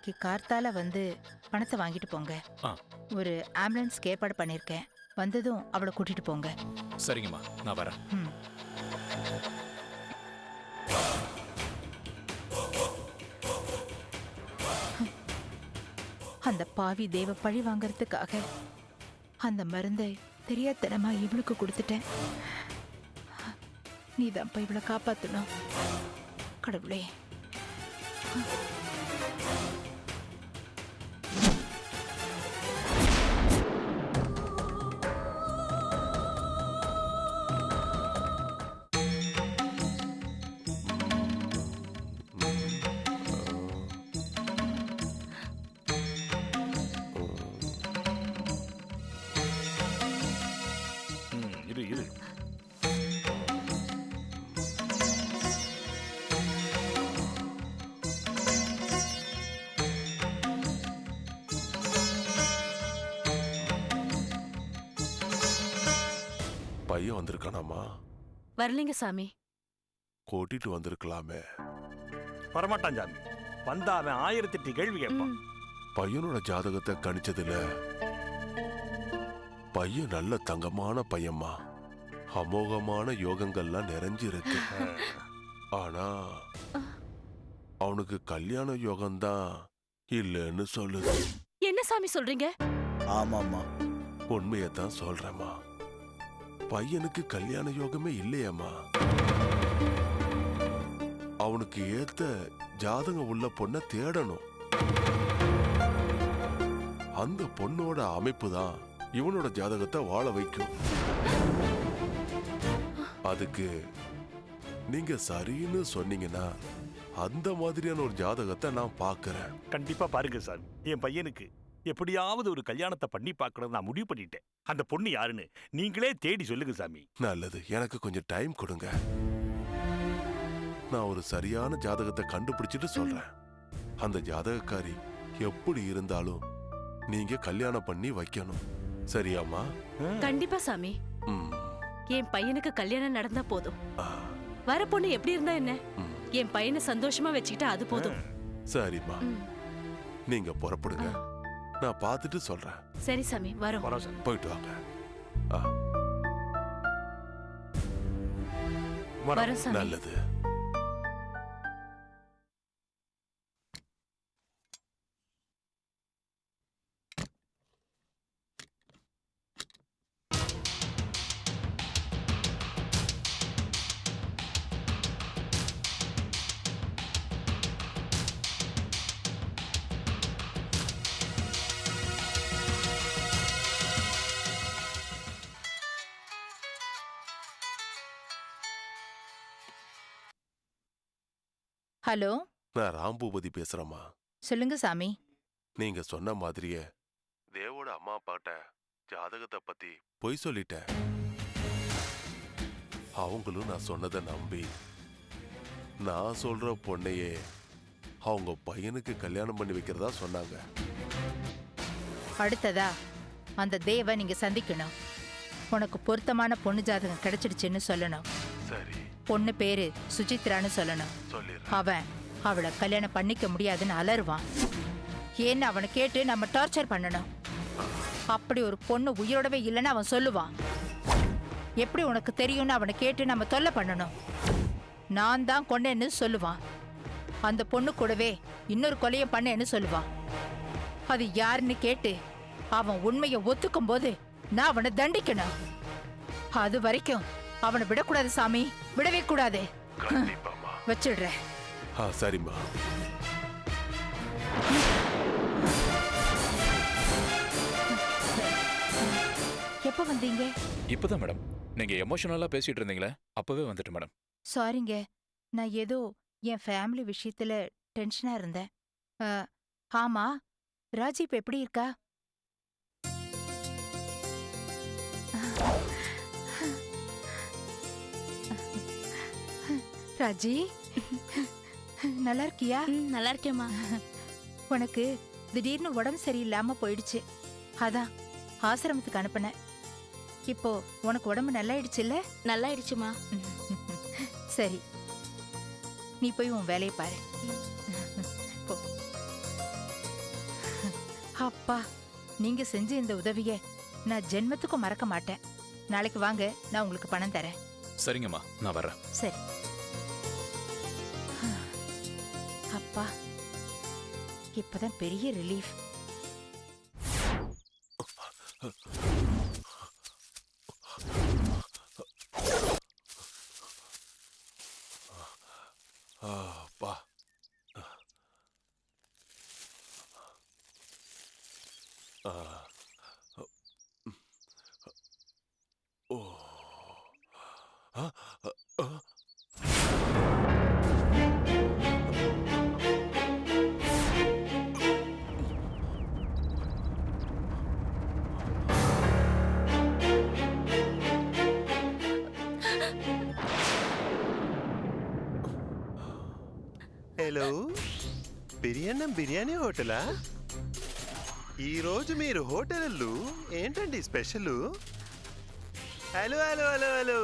நாளைக்கு கார்த்தால வந்து பணத்தை வாங்கிட்டு போங்க. ஒரு ஆம்புலன்ஸ்க்கு ஏற்பாடு பண்ணிருக்கேன். வந்ததும் அவளை கூட்டிட்டு போங்க. சரிங்கம்மா, நான் வரேன். அந்த பாவி தேவ பழி வாங்கறதுக்காக அந்த மருந்தை தெரியாதனமா இவளுக்கு கொடுத்துட்டேன். நீதான் போய் இவளை காப்பாத்தணும் கடவுளே. பையன் வந்திருக்கானாமா? வரலீங்க சாமி. கூட்டிட்டு வந்திருக்கலாமே. வரமாட்டான் சாமி. வந்தா அவன் 1008 கேள்வி கேட்பான். பையனோட ஜாதகத்தை கணிச்சதுல பையன் நல்ல தங்கமான பையன்மா. அமோகமான யோகங்கள்லாம் நிறைஞ்சிருக்கு. ஆனா அவனுக்கு கல்யாண யோகம்தான் இல்லைன்னு சொல்லுது. என்ன சாமி சொல்றீங்க? ஆமாம்மா, உண்மையத்தான் சொல்றேம்மா. பையனுக்கு கல்யாண யோகமே இல்லையம்மா. அவனுக்கு ஏத்த ஜாதகம் உள்ள பொண்ணை தேடணும். அந்த பொண்ணோட அமைப்பு தான் இவனோட ஜாதகத்தை வாழ வைக்கும். அதுக்கு நீங்க சரின்னு சொன்னீங்கன்னா அந்த மாதிரியான ஒரு ஜாதகத்தை நான் பார்க்கறேன். கண்டிப்பா பாருங்க சார். என் பையனுக்கு எப்படியாவது ஒரு கல்யாணத்தை பண்ணி பார்க்கணும் நான் முடிவு பண்ணிட்டேன். அந்த பொண்ணு யாருன்னு நீங்களே தேடி சொல்லுங்க சாமி. நல்லது, எனக்கு கொஞ்சம் டைம் கொடுங்க. நான் ஒரு சரியான ஜாதகத்தை கண்டுபிடிச்சிட்டு சொல்றேன். அந்த ஜாதகக்காரி எப்படி இருந்தாலும் நீங்க கல்யாணம் பண்ணி வைக்கணும். சரியாமா? கண்டிப்பா சாமி. என் பையனுக்கு கல்யாணம் நடந்தா போதும். வர பொண்ணு எப்படி இருந்தா என்ன? என் பையனை சந்தோஷமா வச்சுக்கிட்டா அது போதும். சரிம்மா, நீங்க புறப்படுங்க. நான் பார்த்துட்டு சொல்றேன். சரி சாமி, வரோம். போயிட்டு வாங்க. வரோம் சாமி. நல்லது. ஹலோ, நான் ராம்பூபதி பேசுறேம்மா. சொல்லுங்க சாமி. நீங்க சொன்ன மாதிரியே தேவோட அம்மா அப்பாட்ட ஜாதகத்தை பத்தி பொய் சொல்லிட்டேன். அவங்களும் நான் சொன்னதை நம்பி நான் சொல்ற பொண்ணையே அவங்க பையனுக்கு கல்யாணம் பண்ணி வைக்கிறதா சொன்னாங்க. அடுத்ததா அந்த தேவ நீங்க சந்திக்கணும். உனக்கு பொருத்தமான பொண்ணு ஜாதகம் கிடைச்சிடுச்சுன்னு சொல்லணும். சரி. பொண்ணு பேரு சுசித்ரான்னு சொல்லணும். அவன் அவளை கல்யாணம் பண்ணிக்க முடியாதுன்னு அலறுவான். ஏன்னு அவனை கேட்டு நம்ம டார்ச்சர் பண்ணணும். அப்படி ஒரு பொண்ணு உயிரோடவே இல்லைன்னு அவன் சொல்லுவான். எப்படி உனக்கு தெரியும்னு அவனை கேட்டு நம்ம தொல்லை பண்ணணும். நான் தான் கொண்டேன்னு சொல்லுவான். அந்த பொண்ணு கூடவே இன்னொரு கொலையை பண்ணேன்னு சொல்லுவான். அது யாருன்னு கேட்டு அவன் உண்மையை ஒத்துக்கும் போது நான் அவனை தண்டிக்கணும். அது வரைக்கும் அவனை விடக்கூடாது சாமி, விடவே கூடாது. வச்சிடுறேன். சரிம்மா. எப்ப வந்தீங்க? இப்பதான் மேடம். நீங்க எமோஷனலா பேசிட்டு இருந்தீங்களே, அப்பவே வந்துட்டு மேடம். சாரிங்க, நான் ஏதோ என் ஃபேமிலி விஷயத்துல டென்ஷனா இருந்தேன். ஆமா, ராஜி இப்ப எப்படி இருக்கா? ராஜி, நல்லா இருக்கியா? நல்லா இருக்கேம்மா. உனக்கு திடீர்னு உடம்பு சரியில்லாம போயிடுச்சு. அதான் ஆசிரமத்துக்கு அனுப்புனேன். இப்போ உனக்கு உடம்பு நல்லாயிடுச்சுல்ல? நல்லாயிடுச்சுமா. சரி, நீ போய் உன் வேலையை பாரு. போ. அப்பா, நீங்க செஞ்ச இந்த உதவிய நான் ஜென்மத்துக்கும் மறக்க மாட்டேன். நாளைக்கு வாங்க, நான் உங்களுக்கு பணம் தரேன். சரிங்கம்மா, நான் வர்றேன். சரி. அப்பா, இப்பதான் பெரிய ரிலீஃப். அப்பா. ஓ. హలో, బిర్యానం బిర్యానీ హోటలా? ఈరోజు మీరు హోటల్లో ఏంటండి special? Hello hello hello hello,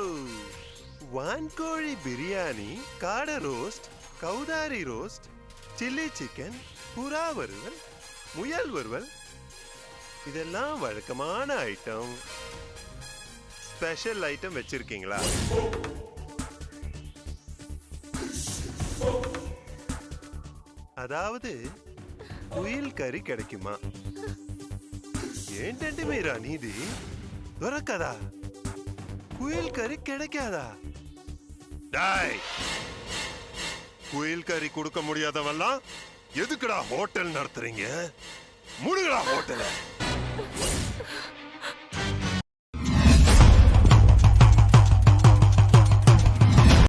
వాన్కోడి బిర్యానీ, కాడ రోస్ట్, కౌదారి రోస్ట్, சில்லி சிக்கன், புறா வறுவல், முயல் வறுவல், இதெல்லாம் வழக்கமான ஐட்டம். ஸ்பெஷல் ஐட்டம் வச்சிருக்கீங்களா? అదావదు కుయిల్ కర్రీ கிடைக்குமா? ఏంటంటే మీరు అనేది? దొరకదా? కుయిల్ కర్రీ கிடைக்காதா? டாய், குயில் கறி கொடுக்க முடியாதவெல்லாம் எதுக்குடா ஹோட்டல் நடத்துறீங்க? முடுங்கடா ஹோட்டல.